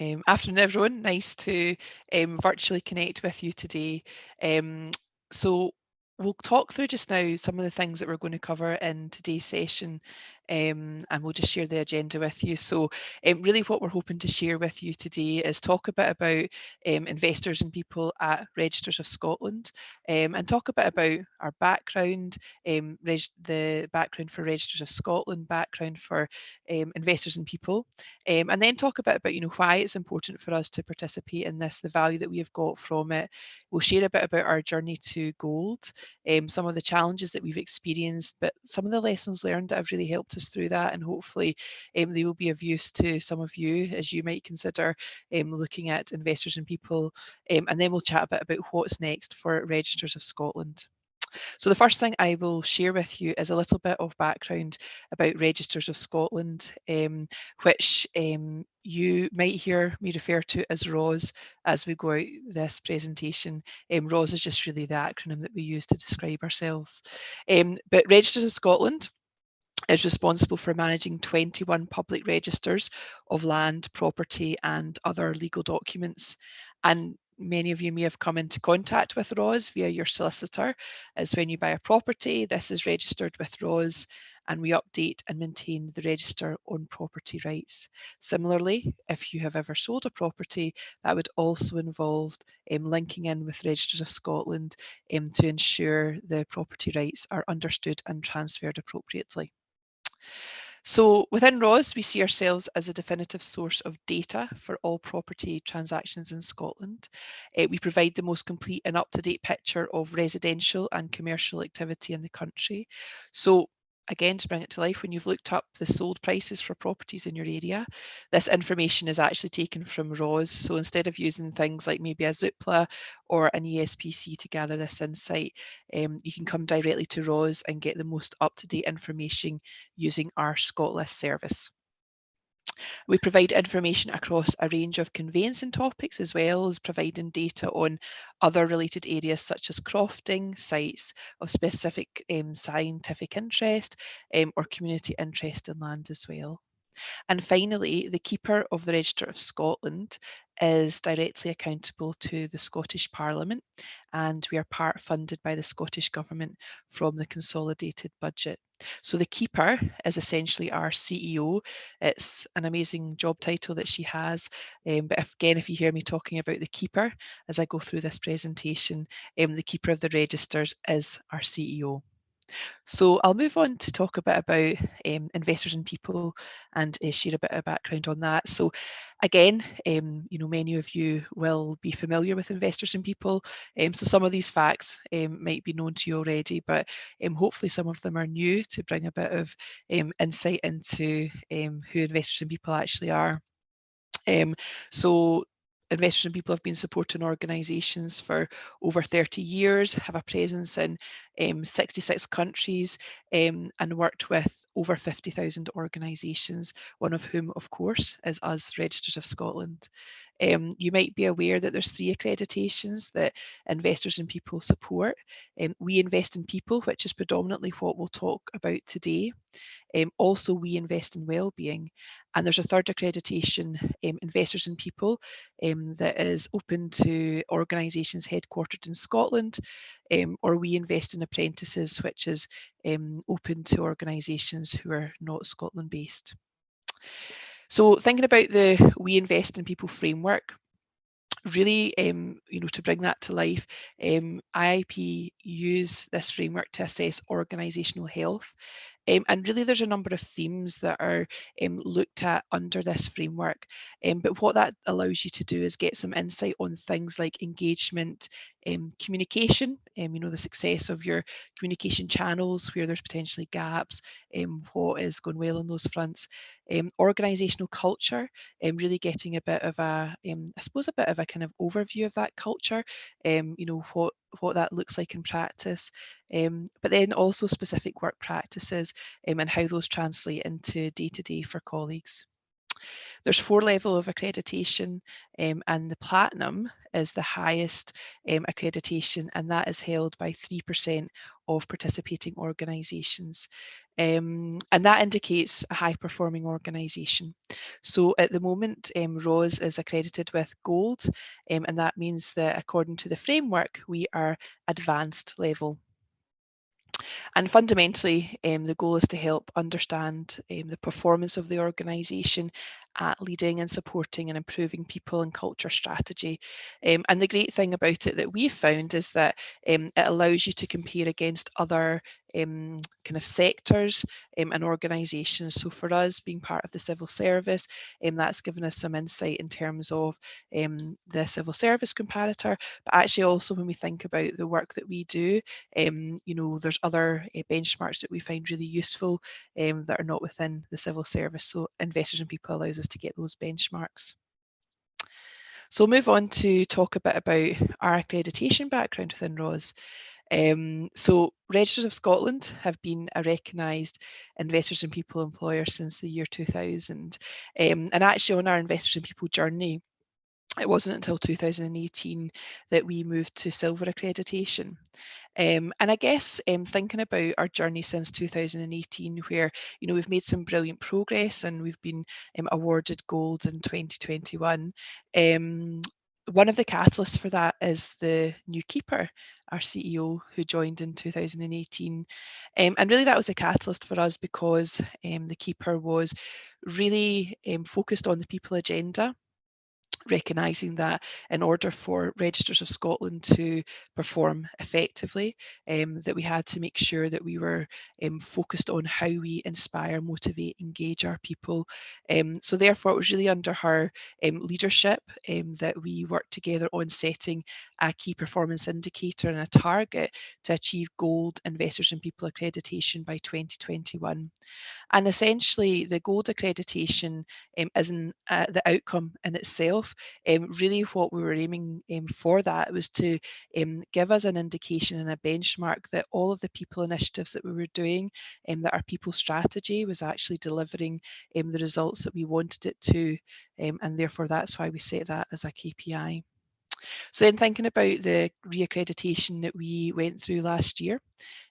Afternoon, everyone. Nice to virtually connect with you today. So we'll talk through just now some of the things that we're going to cover in today's session, and we'll just share the agenda with you. So really what we're hoping to share with you today is talk a bit about investors and people at Registers of Scotland, and talk a bit about our background, the background for Registers of Scotland, background for investors and people, and then talk a bit about why it's important for us to participate in this, the value that we have got from it. We'll share a bit about our journey to gold, some of the challenges that we've experienced, but some of the lessons learned that have really helped us through that, and hopefully they will be of use to some of you as you might consider looking at investors and people, and then we'll chat a bit about what's next for Registers of Scotland. So the first thing I will share with you is a little bit of background about Registers of Scotland, which you might hear me refer to as ROS as we go out this presentation. ROS is just really the acronym that we use to describe ourselves. But Registers of Scotland is responsible for managing 21 public registers of land, property and other legal documents. And many of you may have come into contact with ROS via your solicitor, as when you buy a property, this is registered with ROS, and we update and maintain the register on property rights. Similarly, if you have ever sold a property, that would also involve linking in with Registers of Scotland to ensure the property rights are understood and transferred appropriately. So within ROS, we see ourselves as a definitive source of data for all property transactions in Scotland. We provide the most complete and up-to-date picture of residential and commercial activity in the country. So again, to bring it to life, when you've looked up the sold prices for properties in your area, this information is actually taken from ROS. So instead of using things like maybe a Zoopla or an ESPC to gather this insight, you can come directly to ROS and get the most up-to-date information using our ScotList service. We provide information across a range of conveyancing topics, as well as providing data on other related areas such as crofting, sites of specific scientific interest, or community interest in land as well. And finally, the Keeper of the Register of Scotland is directly accountable to the Scottish Parliament, and we are part funded by the Scottish Government from the consolidated budget. So the Keeper is essentially our CEO. It's an amazing job title that she has, but if you hear me talking about the Keeper as I go through this presentation, the Keeper of the Registers is our CEO. So I'll move on to talk a bit about investors and people, and share a bit of background on that. So again, many of you will be familiar with investors and people. So some of these facts might be known to you already, but hopefully some of them are new to bring a bit of insight into who investors and people actually are. So investors and people have been supporting organisations for over 30 years, have a presence in 66 countries, and worked with over 50,000 organisations, one of whom, of course, is us, Registers of Scotland. You might be aware that there's 3 accreditations that investors and people support. We invest in people, which is predominantly what we'll talk about today. Also, we invest in wellbeing, and there's a 3rd accreditation, investors in people, that is open to organisations headquartered in Scotland, or we invest in apprentices, which is open to organisations who are not Scotland based. So thinking about the We Invest in People framework, really, to bring that to life, IIP use this framework to assess organisational health. And really there's a number of themes that are looked at under this framework. But what that allows you to do is get some insight on things like engagement, communication, the success of your communication channels, where there's potentially gaps, what is going well on those fronts, organisational culture, really getting a bit of a, I suppose a bit of a kind of overview of that culture, what that looks like in practice, but then also specific work practices, and how those translate into day-to-day for colleagues. There's 4 levels of accreditation, and the platinum is the highest accreditation, and that is held by 3% of participating organisations. And that indicates a high performing organisation. So at the moment, ROS is accredited with gold, and that means that according to the framework, we are advanced level. And fundamentally, the goal is to help understand the performance of the organisation at leading and supporting and improving people and culture strategy. And the great thing about it that we've found is that it allows you to compare against other kind of sectors and organisations. So for us, being part of the civil service, that's given us some insight in terms of the civil service comparator, but actually also when we think about the work that we do, there's other benchmarks that we find really useful that are not within the civil service. So Investors in People allows us to get those benchmarks. So we'll move on to talk a bit about our accreditation background within ROS. So Registers of Scotland have been a recognised Investors in People employer since the year 2000. And actually on our Investors in People journey, it wasn't until 2018 that we moved to silver accreditation. And I guess thinking about our journey since 2018, where we've made some brilliant progress and we've been awarded gold in 2021. One of the catalysts for that is the new keeper, our CEO, who joined in 2018. And really that was a catalyst for us because the keeper was really focused on the people agenda, recognising that in order for Registers of Scotland to perform effectively, that we had to make sure that we were focused on how we inspire, motivate, engage our people. So therefore it was really under her leadership that we worked together on setting a key performance indicator and a target to achieve gold Investors in People accreditation by 2021. And essentially, the gold accreditation isn't the outcome in itself. Really, what we were aiming for that was to give us an indication and a benchmark that all of the people initiatives that we were doing, that our people strategy was actually delivering the results that we wanted it to. And therefore, that's why we set that as a KPI. So then thinking about the reaccreditation that we went through last year,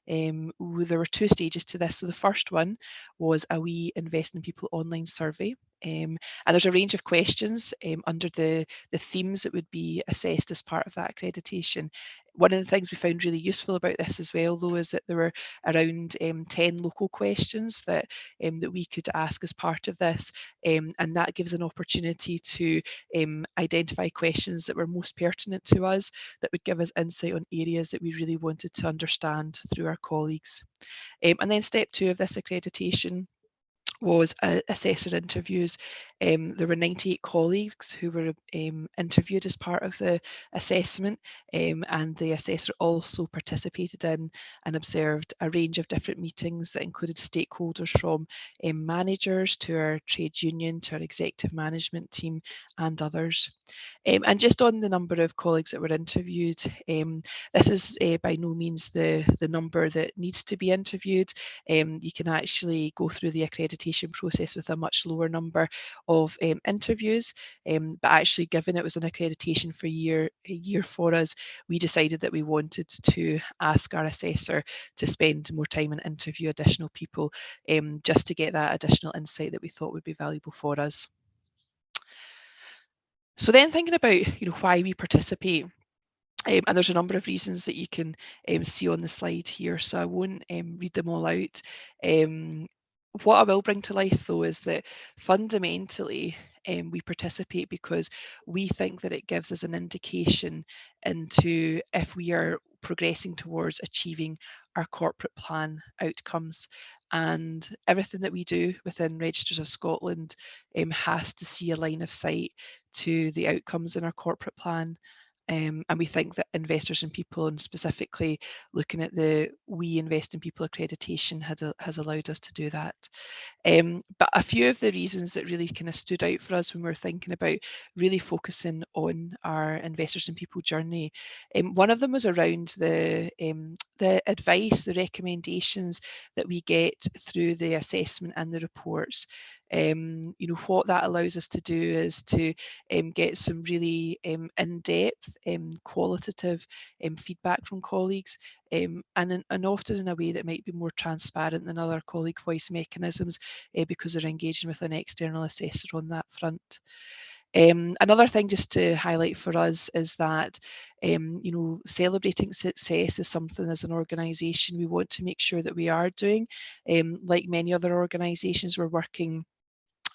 there were 2 stages to this. So the first one was a wee Invest in People online survey. And there's a range of questions under the themes that would be assessed as part of that accreditation. One of the things we found really useful about this as well, though, is that there were around 10 local questions that we could ask as part of this, and that gives an opportunity to identify questions that were most pertinent to us, that would give us insight on areas that we really wanted to understand through our colleagues. And then step 2 of this accreditation was assessor interviews. There were 98 colleagues who were interviewed as part of the assessment, and the assessor also participated in and observed a range of different meetings that included stakeholders from managers to our trade union, to our executive management team and others. And just on the number of colleagues that were interviewed, this is by no means the number that needs to be interviewed. You can actually go through the accreditation process with a much lower number of interviews, but actually given it was an accreditation for a year for us, we decided that we wanted to ask our assessor to spend more time and interview additional people, just to get that additional insight that we thought would be valuable for us. So then thinking about why we participate, and there's a number of reasons that you can see on the slide here, so I won't read them all out. What I will bring to life, though, is that fundamentally we participate because we think that it gives us an indication into if we are progressing towards achieving our corporate plan outcomes. And everything that we do within Registers of Scotland has to see a line of sight to the outcomes in our corporate plan. And we think that Investors in People, and specifically looking at the We Invest in People accreditation, has allowed us to do that. But a few of the reasons that really kind of stood out for us when we were thinking about really focusing on our Investors in People journey, one of them was around the advice, the recommendations that we get through the assessment and the reports. What that allows us to do is to get some really in-depth, qualitative feedback from colleagues, and often in a way that might be more transparent than other colleague voice mechanisms, because they're engaging with an external assessor on that front. Another thing just to highlight for us is that, celebrating success is something as an organisation we want to make sure that we are doing. Like many other organisations, we're working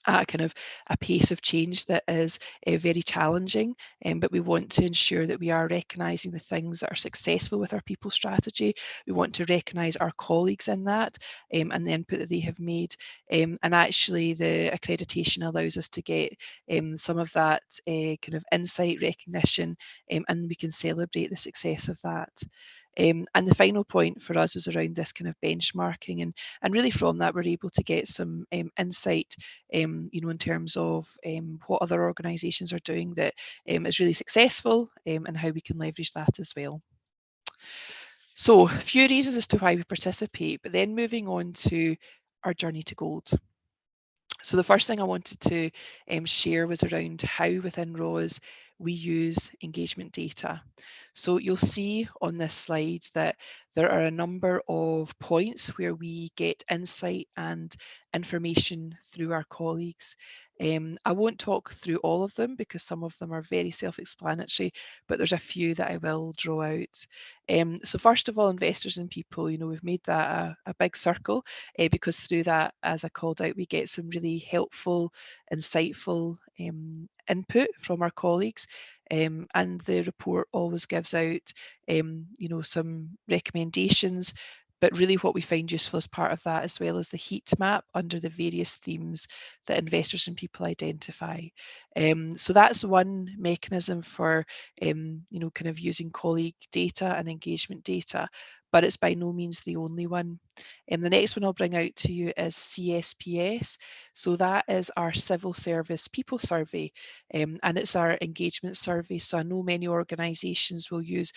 at kind of a pace of change that is very challenging, but we want to ensure that we are recognising the things that are successful with our people strategy. We want to recognise our colleagues in that, and the input that they have made, and actually the accreditation allows us to get some of that kind of insight recognition, and we can celebrate the success of that. And the final point for us was around this kind of benchmarking, and really from that we're able to get some insight, in terms of what other organisations are doing that is really successful, and how we can leverage that as well. So a few reasons as to why we participate, but then moving on to our journey to gold. So the first thing I wanted to share was around how within ROS we use engagement data. So you'll see on this slide that there are a number of points where we get insight and information through our colleagues. I won't talk through all of them because some of them are very self-explanatory, but there's a few that I will draw out. So first of all, investors and people, we've made that a big circle, because through that, as I called out, we get some really helpful, insightful input from our colleagues. And the report always gives out, some recommendations, but really what we find useful as part of that, as well as the heat map under the various themes that investors and people identify. So that's one mechanism for, kind of using colleague data and engagement data, but it's by no means the only one. The next one I'll bring out to you is CSPS. So that is our civil service people survey, and it's our engagement survey. So I know many organisations will use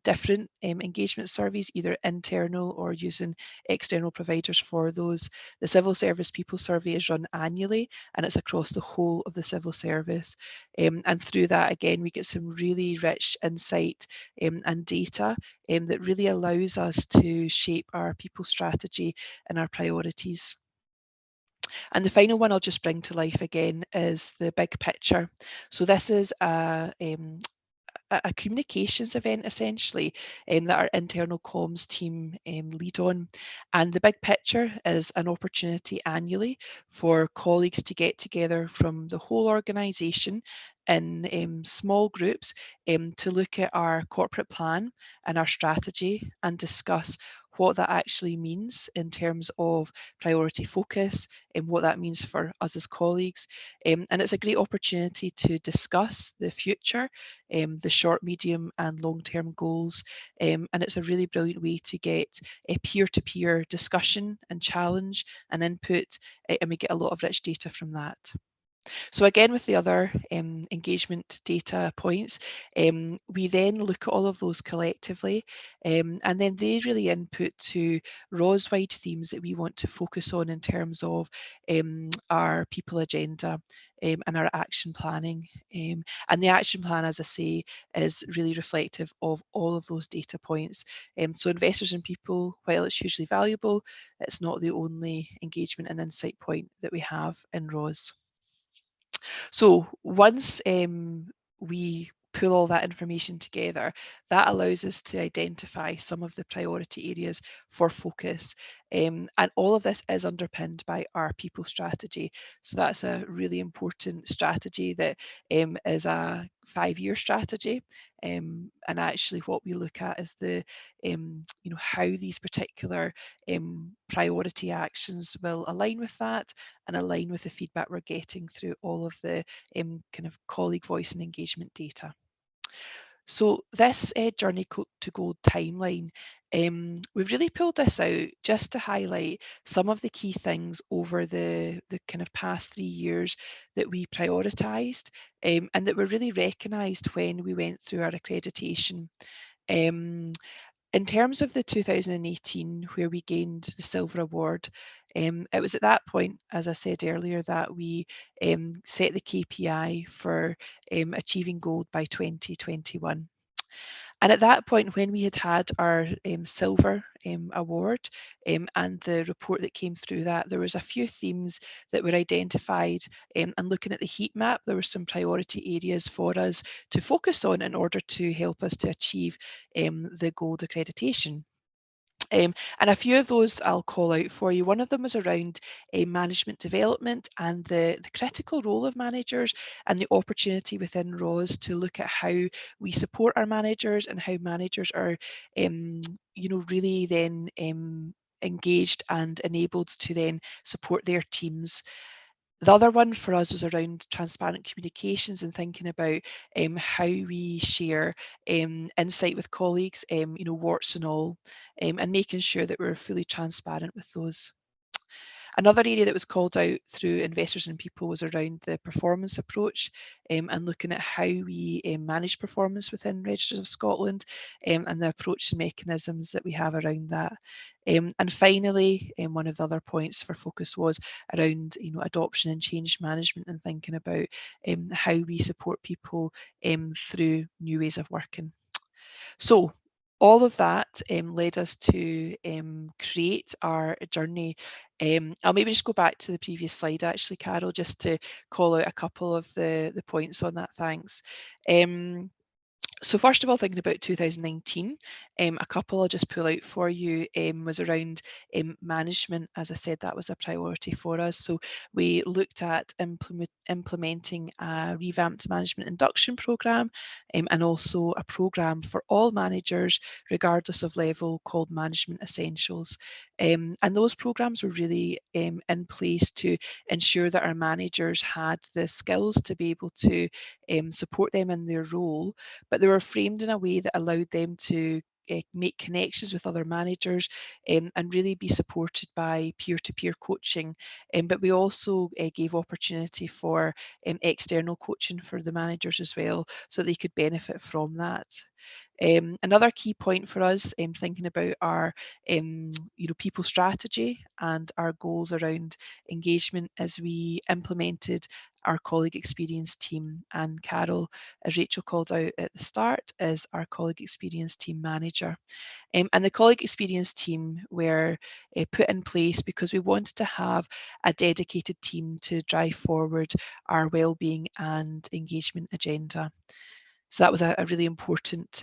different engagement surveys, either internal or using external providers for those. The civil service people survey is run annually, and it's across the whole of the civil service. And through that, again, we get some really rich insight and data that really allows us to shape our people strategy and our priorities. And the final one I'll just bring to life again is the big picture. So this is a communications event essentially, that our internal comms team lead on. And the big picture is an opportunity annually for colleagues to get together from the whole organisation in small groups, to look at our corporate plan and our strategy and discuss what that actually means in terms of priority focus and what that means for us as colleagues. And it's a great opportunity to discuss the future, the short, medium and long-term goals. And it's a really brilliant way to get a peer-to-peer discussion and challenge and input, and we get a lot of rich data from that. So again, with the other engagement data points, we then look at all of those collectively, and then they really input to ROS-wide themes that we want to focus on in terms of our people agenda, and our action planning. And the action plan, as I say, is really reflective of all of those data points. So investors and people, while it's hugely valuable, it's not the only engagement and insight point that we have in ROS. So once we pull all that information together, that allows us to identify some of the priority areas for focus. And all of this is underpinned by our people strategy. So that's a really important strategy that is a 5-year strategy. And actually what we look at is the, how these particular priority actions will align with that and align with the feedback we're getting through all of the kind of colleague voice and engagement data. So this Journey to Gold timeline, we've really pulled this out just to highlight some of the key things over the kind of past 3 years that we prioritised, and that were really recognised when we went through our accreditation. In terms of the 2018, where we gained the Silver Award, It was at that point, as I said earlier, that we set the KPI for achieving gold by 2021. And at that point, when we had had our silver award and the report that came through that, there was a few themes that were identified. And looking at the heat map, there were some priority areas for us to focus on in order to help us to achieve the gold accreditation. And a few of those I'll call out for you. One of them was around management development and the critical role of managers and the opportunity within ROS to look at how we support our managers and how managers are, really then engaged and enabled to then support their teams. The other one for us was around transparent communications and thinking about how we share insight with colleagues, warts and all, and making sure that we're fully transparent with those. Another area that was called out through investors and people was around the performance approach and looking at how we manage performance within Registers of Scotland and the approach and mechanisms that we have around that. And finally, one of the other points for focus was around adoption and change management and thinking about how we support people through new ways of working. So all of that led us to create our journey. I'll maybe just go back to the previous slide actually, Carol, just to call out a couple of the points on that, thanks. So first of all, thinking about 2019, a couple I'll just pull out for you was around management. As I said, that was a priority for us. So we looked at implementing a revamped management induction programme and also a programme for all managers, regardless of level, called Management Essentials. And those programmes were really in place to ensure that our managers had the skills to be able to support them in their role, but they were framed in a way that allowed them to make connections with other managers and really be supported by peer-to-peer coaching. But we also gave opportunity for external coaching for the managers as well, so they could benefit from that. Another key point for us, thinking about our people strategy and our goals around engagement as we implemented our colleague experience team. And Carol, as Rachel called out at the start, is our colleague experience team manager. And the colleague experience team were put in place because we wanted to have a dedicated team to drive forward our wellbeing and engagement agenda. So that was a really important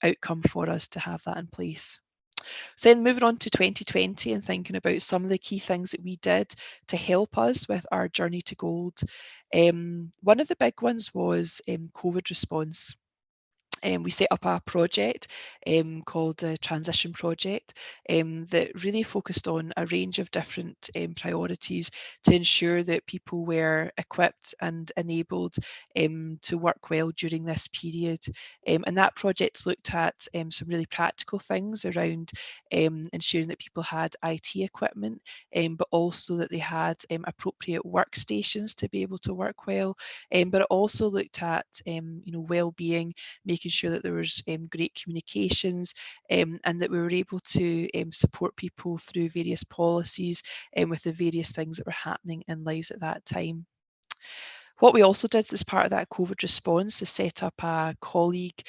outcome for us to have that in place. So then moving on to 2020 and thinking about some of the key things that we did to help us with our journey to gold. One of the big ones was COVID response. We set up a project called the Transition Project that really focused on a range of different priorities to ensure that people were equipped and enabled to work well during this period. And that project looked at some really practical things around ensuring that people had IT equipment, but also that they had appropriate workstations to be able to work well. But it also looked at well-being, making sure that there was great communications and that we were able to support people through various policies and with the various things that were happening in lives at that time. What we also did as part of that COVID response is set up a colleague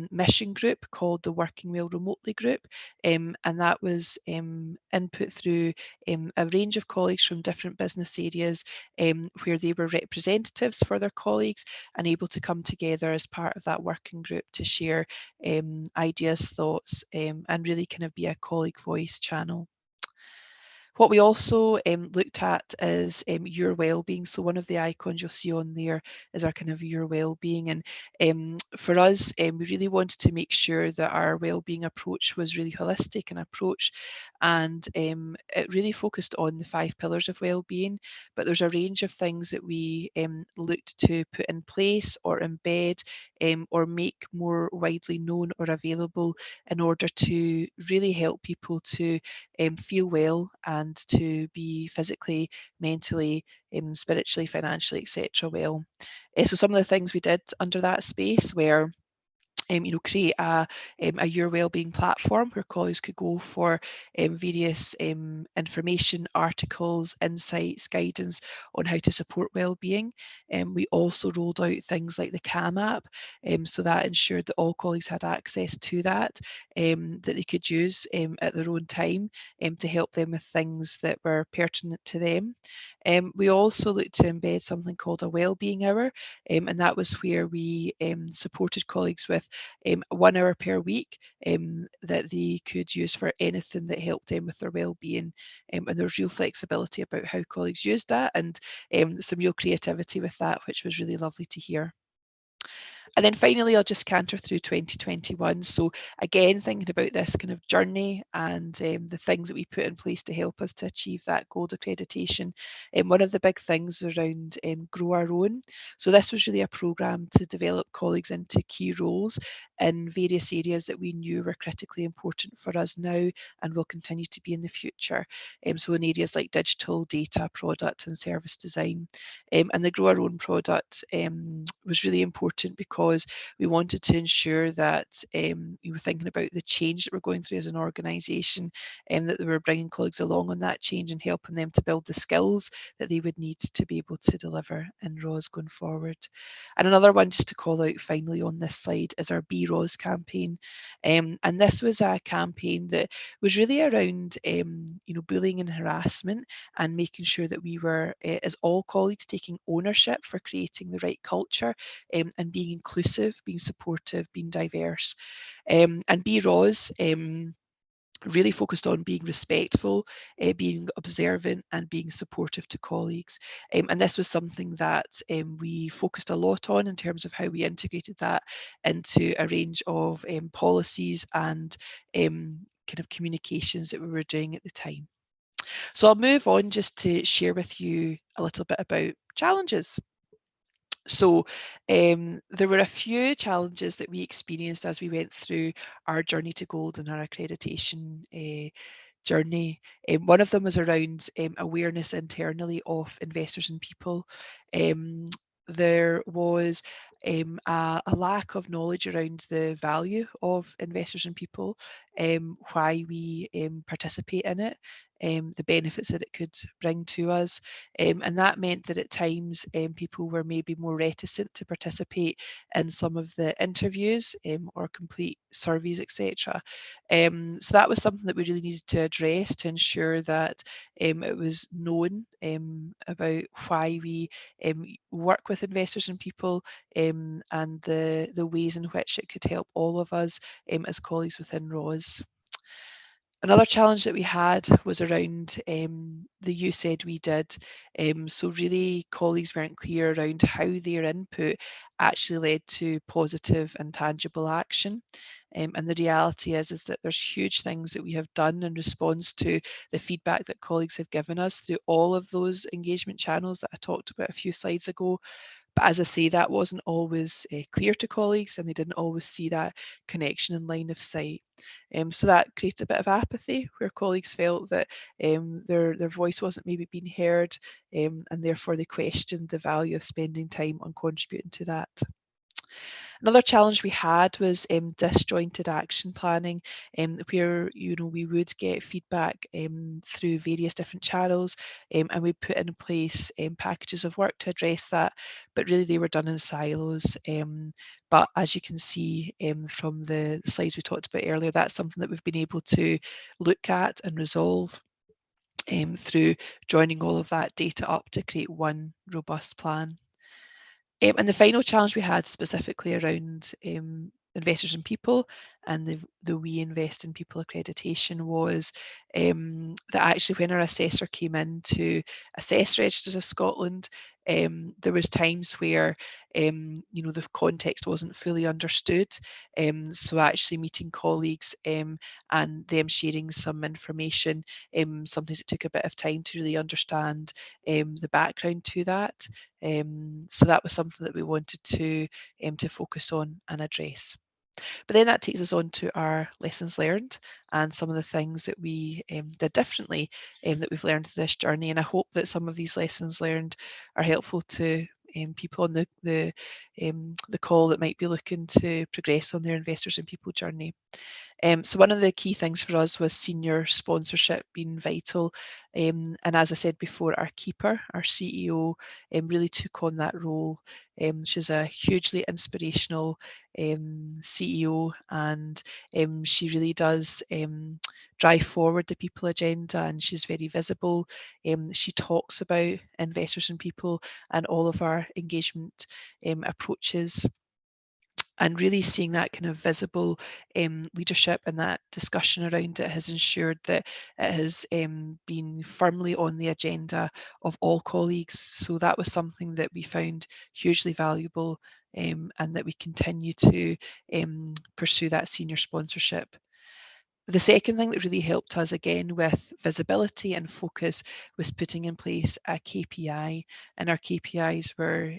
mission group called the Working Well Remotely group, and that was input through a range of colleagues from different business areas where they were representatives for their colleagues and able to come together as part of that working group to share ideas, thoughts, and really kind of be a colleague voice channel. What we also looked at is your well-being. So one of the icons you'll see on there is our kind of your well-being. And for us, we really wanted to make sure that our well-being approach was really holistic an approach. And it really focused on the 5 pillars of well-being. But there's a range of things that we looked to put in place or embed or make more widely known or available in order to really help people to feel well and to be physically, mentally, spiritually, financially, etc. well. So some of the things we did under that space were create a Your Wellbeing platform where colleagues could go for various information, articles, insights, guidance on how to support wellbeing. We also rolled out things like the CAM app, so that ensured that all colleagues had access to that, that they could use at their own time to help them with things that were pertinent to them. We also looked to embed something called a wellbeing hour, and that was where we supported colleagues with 1 hour per week that they could use for anything that helped them with their well-being. And there was real flexibility about how colleagues used that, and some real creativity with that, which was really lovely to hear. And then finally, I'll just canter through 2021. So again, thinking about this kind of journey and the things that we put in place to help us to achieve that gold accreditation. One of the big things was around Grow Our Own. So this was really a programme to develop colleagues into key roles in various areas that we knew were critically important for us now and will continue to be in the future. So in areas like digital, data, product and service design. And the Grow Our Own product was really important because we wanted to ensure that we were thinking about the change that we're going through as an organisation, and that we were bringing colleagues along on that change and helping them to build the skills that they would need to be able to deliver in ROS going forward. And another one just to call out finally on this slide is our Be ROS campaign. And this was a campaign that was really around bullying and harassment, and making sure that we were, as all colleagues, taking ownership for creating the right culture, and being inclusive, being supportive, being diverse. And Be ROS really focused on being respectful, being observant and being supportive to colleagues. And this was something that we focused a lot on in terms of how we integrated that into a range of policies and kind of communications that we were doing at the time. So I'll move on just to share with you a little bit about challenges. So there were a few challenges that we experienced as we went through our journey to gold and our accreditation journey. One of them was around awareness internally of investors and people. There was a lack of knowledge around the value of investors and people, why we participate in it, the benefits that it could bring to us. And that meant that at times people were maybe more reticent to participate in some of the interviews or complete surveys, etc. So that was something that we really needed to address to ensure that it was known about why we work with investors and people, and the ways in which it could help all of us as colleagues within ROS. Another challenge that we had was around the You Said We Did. So really colleagues weren't clear around how their input actually led to positive and tangible action. And the reality is that there's huge things that we have done in response to the feedback that colleagues have given us through all of those engagement channels that I talked about a few slides ago. But as I say, that wasn't always clear to colleagues, and they didn't always see that connection in line of sight. So that creates a bit of apathy where colleagues felt that their voice wasn't maybe being heard, and therefore they questioned the value of spending time on contributing to that. Another challenge we had was disjointed action planning, where we would get feedback through various different channels, and we put in place packages of work to address that, but really they were done in silos. But as you can see from the slides we talked about earlier, that's something that we've been able to look at and resolve through joining all of that data up to create one robust plan. And the final challenge we had specifically around investors and people and the We Invest in People accreditation was that actually when our assessor came in to assess Registers of Scotland, there was times where the context wasn't fully understood. So actually meeting colleagues and them sharing some information, sometimes it took a bit of time to really understand the background to that. So that was something that we wanted to focus on and address. But then that takes us on to our lessons learned and some of the things that we did differently that we've learned through this journey. And I hope that some of these lessons learned are helpful to people on the call that might be looking to progress on their investors and people journey. So one of the key things for us was senior sponsorship being vital. And as I said before, our keeper, our CEO, really took on that role. She's a hugely inspirational CEO, and she really does drive forward the people agenda, and she's very visible. She talks about investors and people and all of our engagement approaches, and really seeing that kind of visible leadership and that discussion around it has ensured that it has been firmly on the agenda of all colleagues. So that was something that we found hugely valuable, and that we continue to pursue that senior sponsorship. The second thing that really helped us again with visibility and focus was putting in place a KPI, and our KPIs were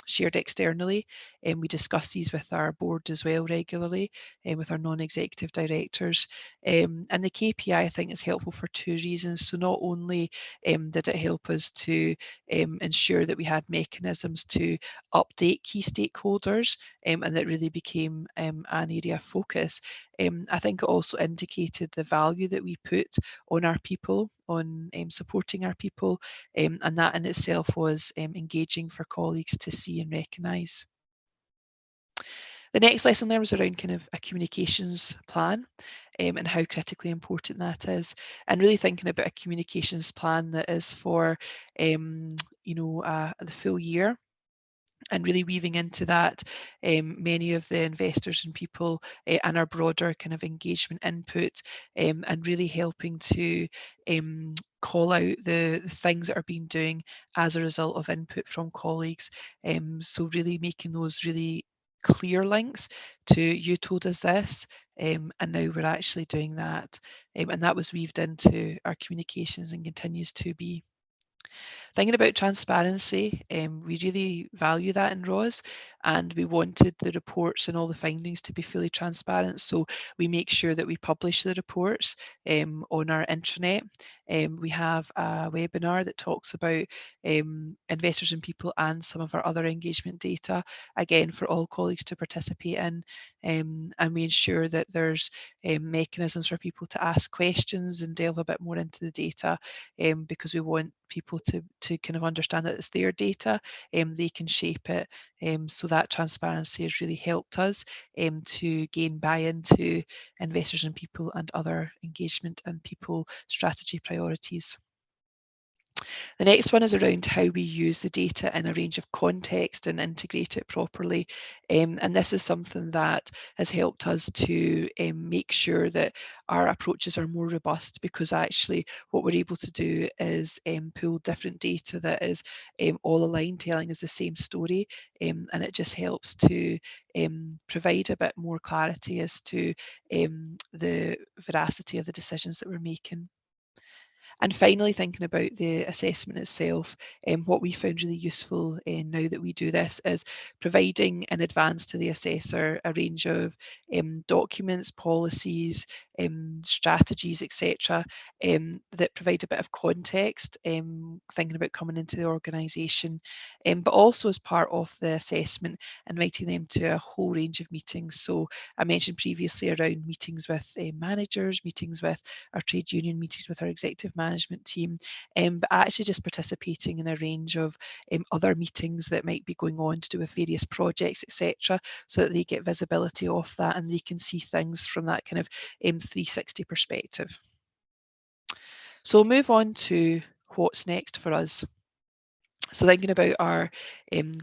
shared externally, and we discuss these with our board as well regularly, and with our non-executive directors. And the KPI, I think, is helpful for two reasons. So not only did it help us to ensure that we had mechanisms to update key stakeholders, and that really became an area of focus, I think it also indicated the value that we put on our people, on supporting our people, and that in itself was engaging for colleagues to see and recognise. The next lesson there was around kind of a communications plan, and how critically important that is, and really thinking about a communications plan that is for the full year, and really weaving into that many of the investors and people and our broader kind of engagement input, and really helping to call out the things that are being doing as a result of input from colleagues. So really making those really clear links to, you told us this, and now we're actually doing that. And that was weaved into our communications and continues to be. Thinking about transparency, we really value that in ROS, and we wanted the reports and all the findings to be fully transparent. So we make sure that we publish the reports on our intranet. We have a webinar that talks about investors and people and some of our other engagement data, again, for all colleagues to participate in. And we ensure that there's mechanisms for people to ask questions and delve a bit more into the data, because we want people to kind of understand that it's their data, they can shape it. So that transparency has really helped us to gain buy-in to investors and people and other engagement and people strategy priorities. The next one is around how we use the data in a range of context and integrate it properly. And this is something that has helped us to make sure that our approaches are more robust, because actually what we're able to do is pull different data that is all aligned, telling us the same story, and it just helps to provide a bit more clarity as to the veracity of the decisions that we're making. And finally, thinking about the assessment itself, what we found really useful now that we do this is providing in advance to the assessor a range of documents, policies, strategies, etc., that provide a bit of context, thinking about coming into the organisation, but also as part of the assessment, inviting them to a whole range of meetings. So I mentioned previously around meetings with managers, meetings with our trade union, meetings with our executive management team, but actually just participating in a range of other meetings that might be going on to do with various projects, etc., so that they get visibility of that and they can see things from that kind of 360 perspective. So we'll move on to what's next for us. So thinking about our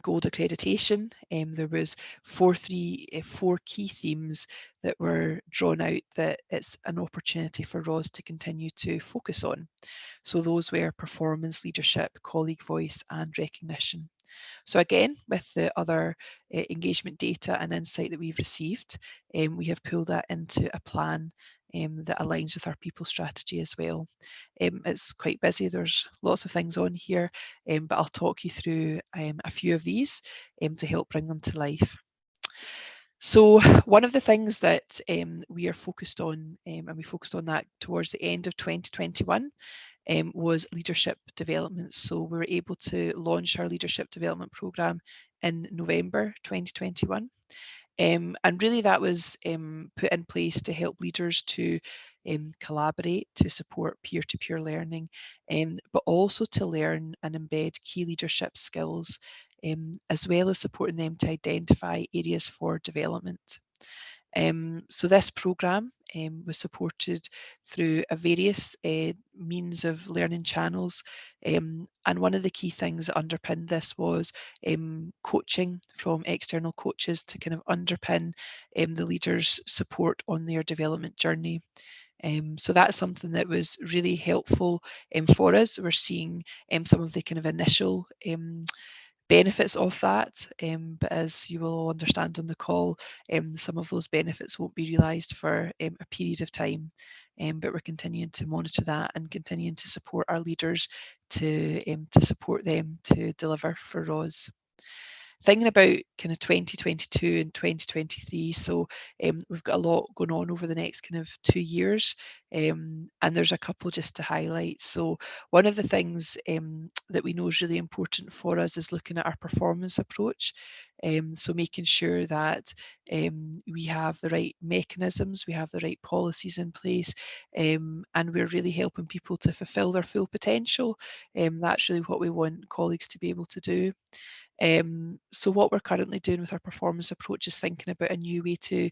gold accreditation, there was four key themes that were drawn out that it's an opportunity for ROS to continue to focus on. So those were performance, leadership, colleague voice, and recognition. So again, with the other engagement data and insight that we've received, we have pulled that into a plan that aligns with our people strategy as well. It's quite busy, there's lots of things on here, but I'll talk you through a few of these to help bring them to life. So one of the things that we are focused on, and we focused on that towards the end of 2021, was leadership development. So we were able to launch our leadership development programme in November 2021. And really that was put in place to help leaders to collaborate, to support peer-to-peer learning, but also to learn and embed key leadership skills, as well as supporting them to identify areas for development. So this programme was supported through a various means of learning channels, and one of the key things that underpinned this was coaching from external coaches to kind of underpin the leaders' support on their development journey. So that's something that was really helpful for us. We're seeing some of the kind of initial benefits of that, but as you will understand on the call, some of those benefits won't be realised for a period of time, but we're continuing to monitor that and continuing to support our leaders to support them to deliver for ROS. Thinking about kind of 2022 and 2023, so we've got a lot going on over the next kind of 2 years, and there's a couple just to highlight. So one of the things that we know is really important for us is looking at our performance approach. So making sure that we have the right mechanisms, we have the right policies in place, and we're really helping people to fulfil their full potential. That's really what we want colleagues to be able to do. So what we're currently doing with our performance approach is thinking about a new way to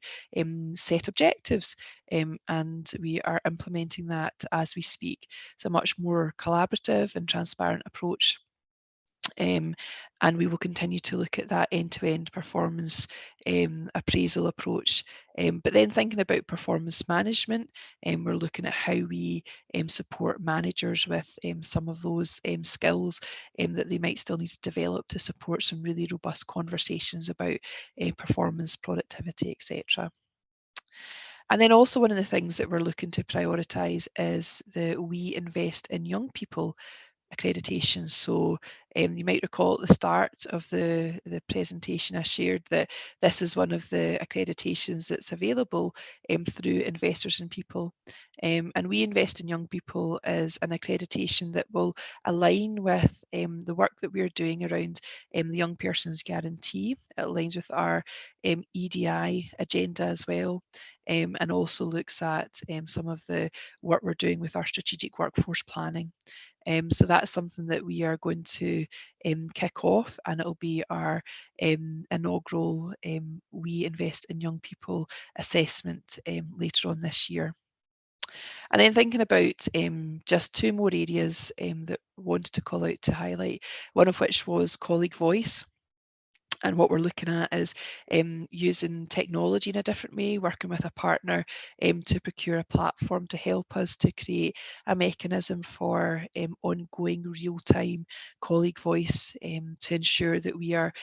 set objectives, and we are implementing that as we speak. It's a much more collaborative and transparent approach. And we will continue to look at that end-to-end performance appraisal approach. But then thinking about performance management, we're looking at how we support managers with some of those skills that they might still need to develop to support some really robust conversations about performance, productivity, etc. And then also one of the things that we're looking to prioritise is the We Invest in Young People accreditation. So you might recall at the start of the presentation I shared that this is one of the accreditations that's available through Investors in People. And We Invest in Young People is an accreditation that will align with the work that we're doing around the Young Person's Guarantee. It aligns with our EDI agenda as well, and also looks at some of the work we're doing with our strategic workforce planning. So that's something that we are going to kick off, and it'll be our inaugural We Invest in Young People assessment later on this year. And then thinking about just two more areas that I wanted to call out to highlight, one of which was colleague voice. And what we're looking at is using technology in a different way, working with a partner to procure a platform to help us to create a mechanism for ongoing real-time colleague voice, to ensure that we are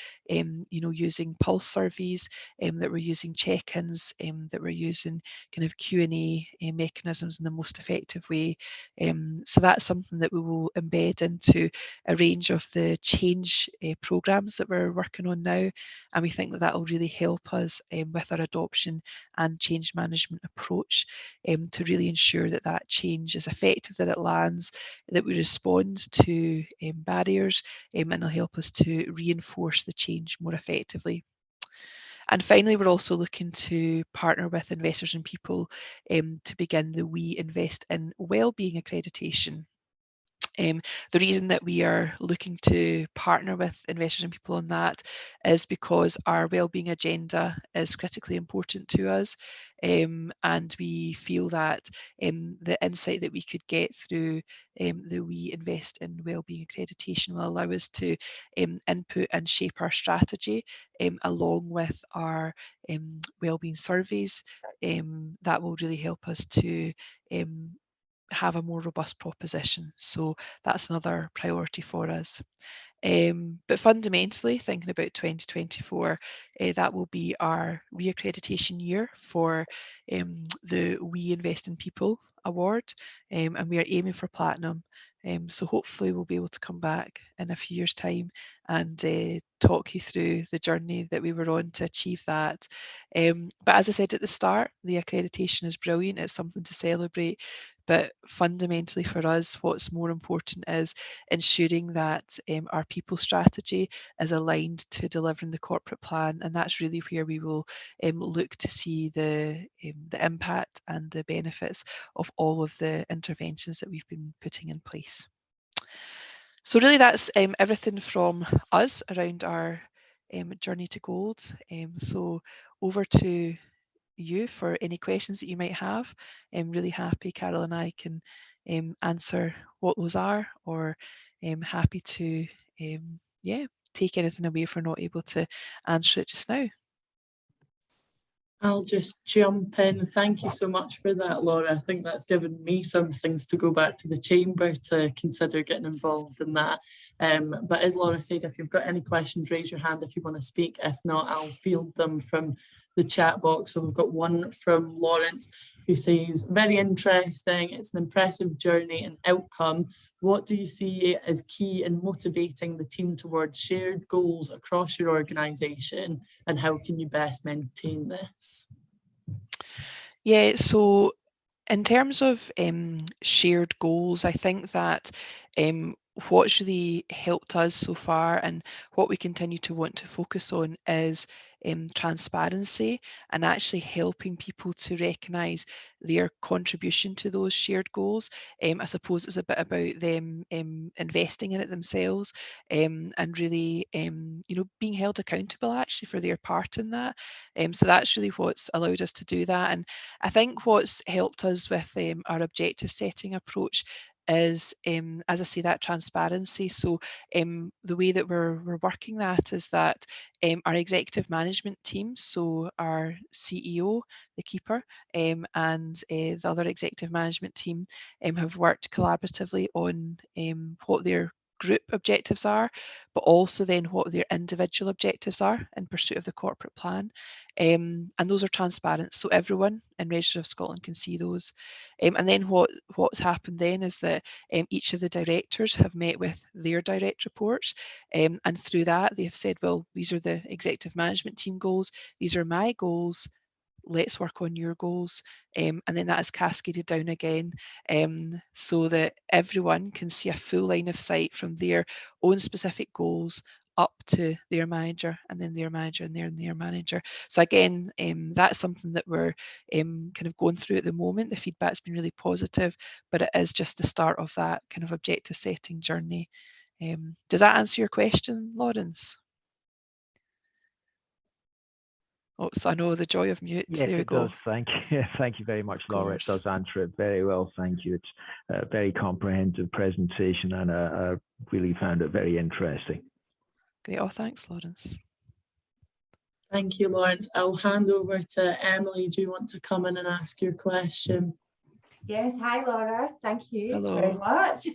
using pulse surveys, that we're using check-ins, that we're using kind of Q&A mechanisms in the most effective way. So that's something that we will embed into a range of the change programs that we're working on now, and we think that that will really help us with our adoption and change management approach, to really ensure that that change is effective, that it lands, that we respond to barriers, and it'll help us to reinforce the change more effectively. And finally, we're also looking to partner with Investors in People to begin the We Invest in Wellbeing accreditation. The reason that we are looking to partner with Investors in People on that is because our wellbeing agenda is critically important to us, and we feel that the insight that we could get through the We Invest in Wellbeing accreditation will allow us to input and shape our strategy along with our wellbeing surveys. That will really help us to have a more robust proposition. So that's another priority for us. But fundamentally, thinking about 2024, that will be our reaccreditation year for the We Invest in People award, and we are aiming for platinum. So hopefully we'll be able to come back in a few years' time and talk you through the journey that we were on to achieve that. But as I said at the start, the accreditation is brilliant. It's something to celebrate. But fundamentally for us, what's more important is ensuring that our people strategy is aligned to delivering the corporate plan, and that's really where we will look to see the impact and the benefits of all of the interventions that we've been putting in place. So really that's everything from us around our journey to gold. So over to you for any questions that you might have. I'm really happy Carol and I can answer what those are, or happy to take anything away if we're not able to answer it just now. I'll just jump in. Thank you so much for that, Laura. I think that's given me some things to go back to the chamber to consider getting involved in that. But as Laura said, if you've got any questions, raise your hand if you want to speak. If not, I'll field them from the chat box. So we've got one from Lawrence who says, very interesting. It's an impressive journey and outcome. What do you see as key in motivating the team towards shared goals across your organisation, and how can you best maintain this? Yeah, so in terms of shared goals, I think that what's really helped us so far and what we continue to want to focus on is transparency and actually helping people to recognise their contribution to those shared goals. I suppose it's a bit about them investing in it themselves, and really being held accountable actually for their part in that. So that's really what's allowed us to do that. And I think what's helped us with our objective setting approach is, as I say, that transparency. So the way that we're working that is that our executive management team, so our CEO, the keeper, and the other executive management team have worked collaboratively on what their group objectives are, but also then what their individual objectives are in pursuit of the corporate plan. And those are transparent, so everyone in Register of Scotland can see those. And then what's happened then is that each of the directors have met with their direct reports, and through that they have said, well, these are the executive management team goals, these are my goals, let's work on your goals. And then that is cascaded down again, so that everyone can see a full line of sight from their own specific goals up to their manager, and then their manager, and their manager. So again, that's something that we're kind of going through at the moment. The feedback's been really positive, but it is just the start of that kind of objective setting journey. Does that answer your question, Lawrence? Oh, so I know the joy of mute. Yes, there we it go. does. Thank you. Thank you very much, Laura. It does answer it very well. Thank you. It's a very comprehensive presentation, and I really found it very interesting. Great. Oh, thanks, Lawrence. Thank you, Lawrence. I'll hand over to Emily. Do you want to come in and ask your question? Yes. Hi, Laura. Thank you Hello. very much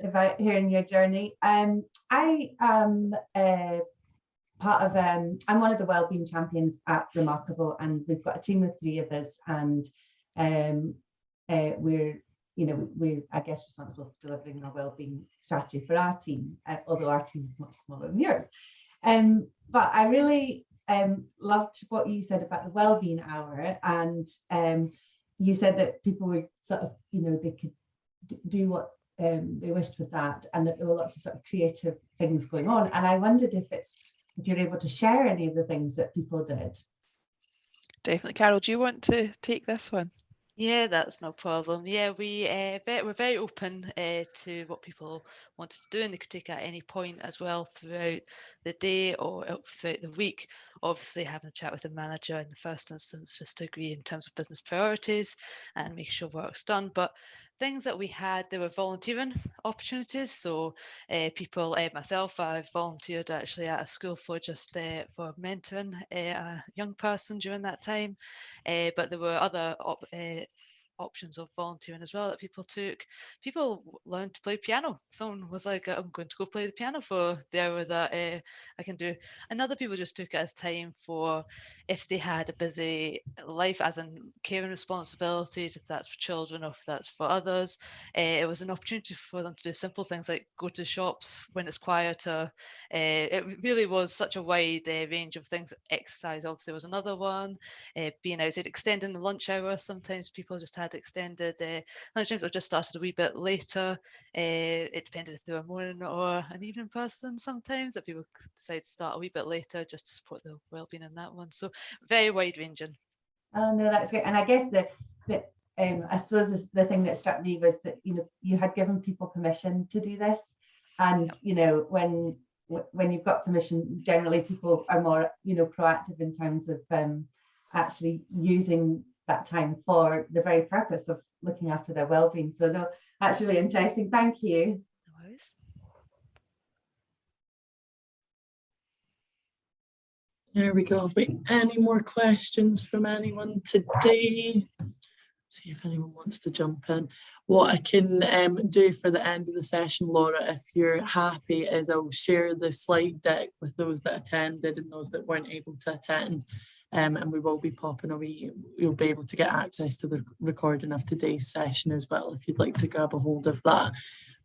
about hearing your journey. I am part of I'm one of the wellbeing champions at Remarkable, and we've got a team of 3 of us, and we're I guess responsible for delivering our wellbeing strategy for our team, although our team is much smaller than yours. But I really loved what you said about the wellbeing hour, and you said that people were sort of, they could do what they wished with that, and that there were lots of sort of creative things going on. And I wondered if you're able to share any of the things that people did. Definitely. Carol, do you want to take this one? Yeah, that's no problem. Yeah, we're very open to what people wanted to do, and they could take at any point as well throughout the day or throughout the week. Obviously, having a chat with the manager in the first instance, just to agree in terms of business priorities and make sure work's done. But things that we had, there were volunteering opportunities. So people, myself, I've volunteered actually at a school for just for mentoring a young person during that time. But there were other options of volunteering as well that people took. People learned to play piano. Someone was like, I'm going to go play the piano for the hour that I can do. And other people just took it as time for if they had a busy life, as in caring responsibilities, if that's for children or if that's for others. It was an opportunity for them to do simple things like go to shops when it's quieter. It really was such a wide range of things. Exercise obviously was another one. Being outside, extending the lunch hour. Sometimes people just had had extended lunchtimes or just started a wee bit later. It depended if they were morning or an evening person sometimes, that people decide to start a wee bit later just to support the wellbeing in that one. So very wide ranging. Oh no, that's great. And I guess that I suppose the thing that struck me was that, you know, you had given people permission to do this, and you know, when you've got permission, generally people are more, you know, proactive in terms of actually using that time for the very purpose of looking after their well-being. So no, that's really interesting. Thank you. No worries. There we go. Have we any more questions from anyone today? See if anyone wants to jump in. What I can do for the end of the session, Laura, if you're happy, is I'll share the slide deck with those that attended and those that weren't able to attend. And we will be popping away. You'll be able to get access to the recording of today's session as well, if you'd like to grab a hold of that.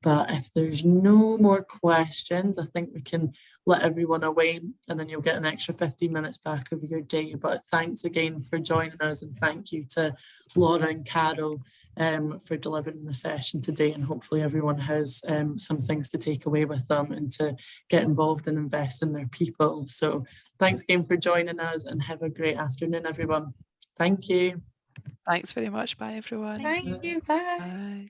But if there's no more questions, I think we can let everyone away, and then you'll get an extra 15 minutes back of your day. But thanks again for joining us, and thank you to Laura and Carol for delivering the session today. And hopefully everyone has some things to take away with them and to get involved and invest in their people. So thanks again for joining us, and have a great afternoon, everyone. Thank you. Thanks very much. Bye, everyone. Thank you. Bye. Bye.